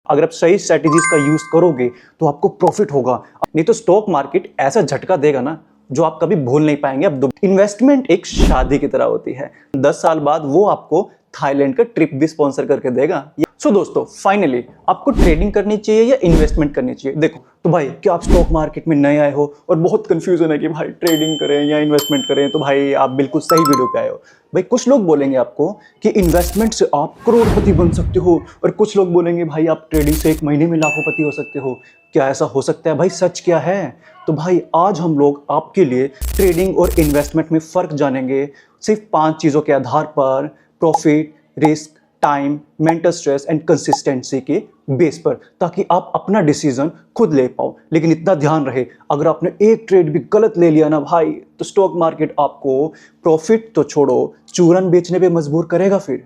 अगर आप सही स्ट्रैटेजीज का यूज करोगे तो आपको प्रॉफिट होगा। नहीं तो स्टॉक मार्केट ऐसा झटका देगा ना जो आप कभी भूल नहीं पाएंगे। अब इन्वेस्टमेंट एक शादी की तरह होती है। 10 साल बाद वो आपको थाईलैंड का ट्रिप भी स्पॉन्सर करके देगा। सो दोस्तों, फाइनली आपको ट्रेडिंग करनी चाहिए या इन्वेस्टमेंट करनी चाहिए। देखो तो भाई, क्या आप स्टॉक मार्केट में नए आए हो और बहुत कंफ्यूजन है कि भाई ट्रेडिंग करें या इन्वेस्टमेंट करें, तो भाई आप बिल्कुल सही वीडियो पे आए हो। भाई कुछ लोग बोलेंगे आपको कि इन्वेस्टमेंट से आप करोड़पति बन सकते हो, और कुछ लोग बोलेंगे भाई आप ट्रेडिंग से 1 महीने में लाखोंपति हो सकते हो। क्या ऐसा हो सकता है? भाई सच क्या है? तो भाई आज हम लोग आपके लिए ट्रेडिंग और इन्वेस्टमेंट में फ़र्क जानेंगे, सिर्फ 5 चीज़ों के आधार पर, profit, risk, time, mental stress and consistency के बेस पर, ताकि आप अपना डिसीजन खुद ले पाओ। लेकिन इतना ध्यान रहे, अगर आपने एक ट्रेड भी गलत ले लिया ना भाई, तो स्टॉक मार्केट आपको प्रॉफिट तो छोड़ो, चूरन बेचने पे मजबूर करेगा फिर।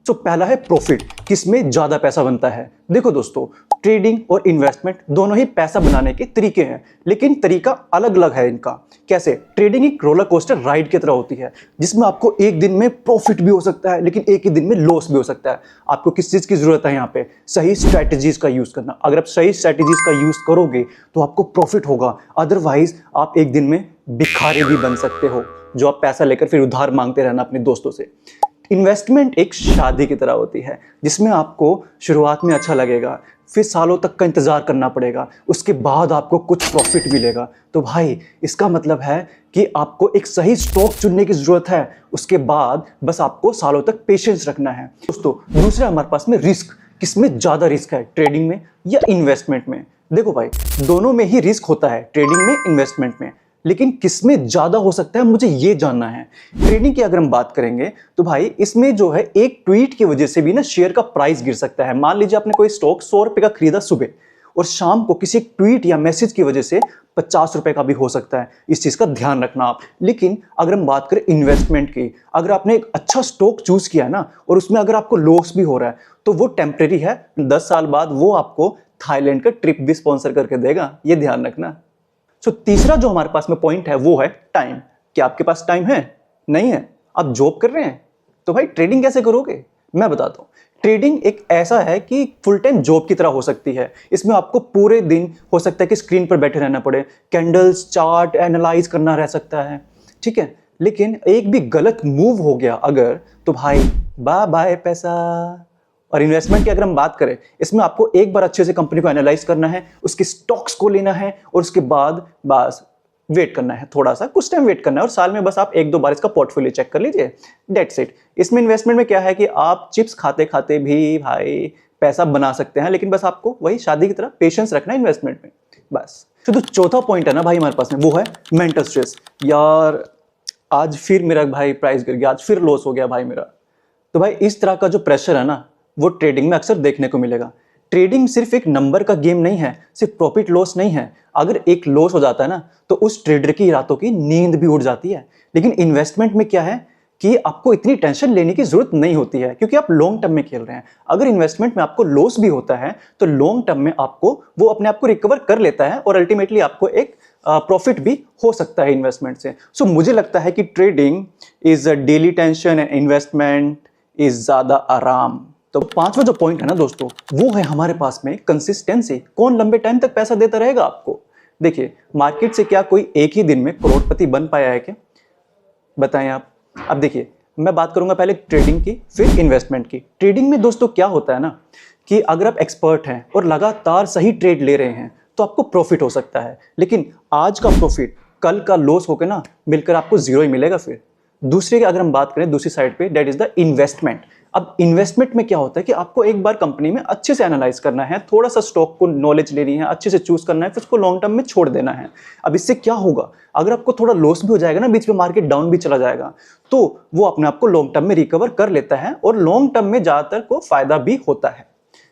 तो पहला है प्रॉफिट, किसमें ज़्यादा पैसा बनता है। देखो दोस्तों, ट्रेडिंग और इन्वेस्टमेंट दोनों ही पैसा बनाने के तरीके हैं, लेकिन तरीका अलग अलग है इनका। कैसे? ट्रेडिंग एक रोलर कोस्टर राइड की तरह होती है, जिसमें आपको एक दिन में प्रॉफिट भी हो सकता है, लेकिन एक ही दिन में लॉस भी हो सकता है। आपको किस चीज़ की ज़रूरत है यहाँ पे? सही स्ट्रैटेजीज का यूज़ करना। अगर आप सही स्ट्रैटेजीज का यूज़ करोगे तो आपको प्रॉफिट होगा, अदरवाइज आप एक दिन में भिखारी भी बन सकते हो, जो आप पैसा लेकर फिर उधार मांगते रहना अपने दोस्तों से। इन्वेस्टमेंट एक शादी की तरह होती है, जिसमें आपको शुरुआत में अच्छा लगेगा, फिर सालों तक का इंतज़ार करना पड़ेगा, उसके बाद आपको कुछ प्रॉफिट मिलेगा। तो भाई इसका मतलब है कि आपको एक सही स्टॉक चुनने की ज़रूरत है, उसके बाद बस आपको सालों तक पेशेंस रखना है। दोस्तों, दूसरा हमारे पास में रिस्क, किसमें ज़्यादा रिस्क है, ट्रेडिंग में या इन्वेस्टमेंट में? देखो भाई, दोनों में ही रिस्क होता है, ट्रेडिंग में, इन्वेस्टमेंट में, लेकिन किसमें ज़्यादा हो सकता है मुझे ये जानना है। ट्रेडिंग की अगर हम बात करेंगे तो भाई इसमें जो है, एक ट्वीट की वजह से भी ना शेयर का प्राइस गिर सकता है। मान लीजिए आपने कोई स्टॉक 100 रुपए का खरीदा सुबह, और शाम को किसी ट्वीट या मैसेज की वजह से 50 रुपए का भी हो सकता है। इस चीज़ का ध्यान रखना आप। लेकिन अगर हम बात करें इन्वेस्टमेंट की, अगर आपने एक अच्छा स्टॉक चूज किया ना, और उसमें अगर आपको लॉस भी हो रहा है, तो वो टेम्परेरी है। 10 साल बाद वो आपको थाईलैंड का ट्रिप भी स्पॉन्सर करके देगा, ये ध्यान रखना। सो तीसरा जो हमारे पास में पॉइंट है वो है टाइम। क्या आपके पास टाइम है? नहीं है? आप जॉब कर रहे हैं, तो भाई ट्रेडिंग कैसे करोगे? मैं बताता हूँ। ट्रेडिंग एक ऐसा है कि फुल टाइम जॉब की तरह हो सकती है। इसमें आपको पूरे दिन हो सकता है कि स्क्रीन पर बैठे रहना पड़े, कैंडल्स, चार्ट एनालाइज करना रह सकता है, ठीक है। लेकिन एक भी गलत मूव हो गया अगर, तो भाई बाय बाय पैसा। और इन्वेस्टमेंट की अगर हम बात करें, इसमें आपको एक बार अच्छे से कंपनी को एनालाइज करना है, उसके स्टॉक्स को लेना है, और उसके बाद बस वेट करना है, थोड़ा सा कुछ टाइम वेट करना है, और साल में बस आप 1-2 बार इसका पोर्टफोलियो चेक कर लीजिए, दैट्स इट। इसमें इन्वेस्टमेंट में क्या है कि आप चिप्स खाते खाते भी भाई पैसा बना सकते हैं, लेकिन बस आपको वही शादी की तरह पेशेंस रखना है इन्वेस्टमेंट में, बस। तो चौथा पॉइंट है ना भाई हमारे पास में, वो है मेंटल स्ट्रेस। यार आज फिर मेरा भाई प्राइस गिर गया, आज फिर लॉस हो गया भाई मेरा। तो भाई इस तरह का जो प्रेशर है ना, वो ट्रेडिंग में अक्सर देखने को मिलेगा। ट्रेडिंग सिर्फ एक नंबर का गेम नहीं है, सिर्फ प्रॉफिट लॉस नहीं है। अगर एक लॉस हो जाता है ना, तो उस ट्रेडर की रातों की नींद भी उड़ जाती है। लेकिन इन्वेस्टमेंट में क्या है कि आपको इतनी टेंशन लेने की जरूरत नहीं होती है, क्योंकि आप लॉन्ग टर्म में खेल रहे हैं। अगर इन्वेस्टमेंट में आपको लॉस भी होता है, तो लॉन्ग टर्म में आपको वो अपने आप को रिकवर कर लेता है, और अल्टीमेटली आपको एक प्रॉफिट भी हो सकता है इन्वेस्टमेंट से। सो मुझे लगता है कि trading is a daily tension and investment is ज्यादा आराम। तो पांचवा जो पॉइंट है ना दोस्तों, वो है हमारे पास में कंसिस्टेंसी। कौन लंबे टाइम तक पैसा देता रहेगा आपको? देखिए, मार्केट से क्या कोई एक ही दिन में करोड़पति बन पाया है क्या? बताएं आप। अब देखिए, मैं बात करूंगा पहले ट्रेडिंग की, फिर इन्वेस्टमेंट की। ट्रेडिंग में दोस्तों क्या होता है ना, कि अगर आप एक्सपर्ट हैं और लगातार सही ट्रेड ले रहे हैं, तो आपको प्रॉफिट हो सकता है। लेकिन आज का प्रॉफिट कल का लॉस होकर ना मिलकर आपको जीरो ही मिलेगा फिर। दूसरे की अगर हम बात करें दूसरी साइड पे, दैट इज द इन्वेस्टमेंट। अब इन्वेस्टमेंट में क्या होता है कि आपको एक बार कंपनी में अच्छे से एनालाइज करना है, थोड़ा सा स्टॉक को नॉलेज लेनी है, अच्छे से चूज करना है, फिर उसको लॉन्ग टर्म में छोड़ देना है। अब इससे क्या होगा, अगर आपको थोड़ा लॉस भी हो जाएगा ना, बीच में मार्केट डाउन भी चला जाएगा, तो वो अपने आप को लॉन्ग टर्म में रिकवर कर लेता है, और लॉन्ग टर्म में ज्यादातर को फायदा भी होता है,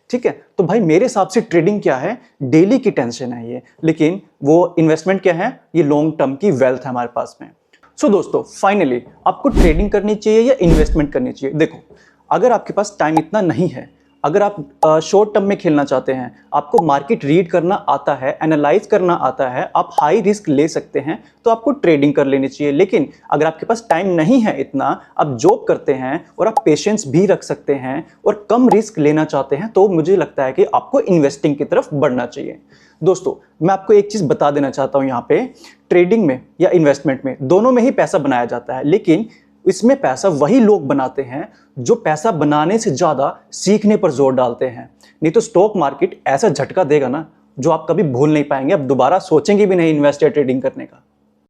ठीक है। तो भाई मेरे हिसाब से ट्रेडिंग क्या है, डेली की टेंशन है ये, लेकिन वो इन्वेस्टमेंट क्या है, ये लॉन्ग टर्म की वेल्थ है हमारे पास में। सो दोस्तों, फाइनली आपको ट्रेडिंग करनी चाहिए या इन्वेस्टमेंट करनी चाहिए? देखो, अगर आपके पास टाइम इतना नहीं है, अगर आप शॉर्ट टर्म में खेलना चाहते हैं, आपको मार्केट रीड करना आता है, एनालाइज करना आता है, आप हाई रिस्क ले सकते हैं, तो आपको ट्रेडिंग कर लेनी चाहिए। लेकिन अगर आपके पास टाइम नहीं है इतना, आप जॉब करते हैं और आप पेशेंस भी रख सकते हैं और कम रिस्क लेना चाहते हैं, तो मुझे लगता है कि आपको इन्वेस्टिंग की तरफ बढ़ना चाहिए। दोस्तों, मैं आपको एक चीज़ बता देना चाहता हूँ यहाँ पे, ट्रेडिंग में या इन्वेस्टमेंट में, दोनों में ही पैसा बनाया जाता है, लेकिन इसमें पैसा वही लोग बनाते हैं जो पैसा बनाने से ज़्यादा सीखने पर जोर डालते हैं। नहीं तो स्टॉक मार्केट ऐसा झटका देगा ना, जो आप कभी भूल नहीं पाएंगे, अब दोबारा सोचेंगे भी नहीं इन्वेस्ट या ट्रेडिंग करने का।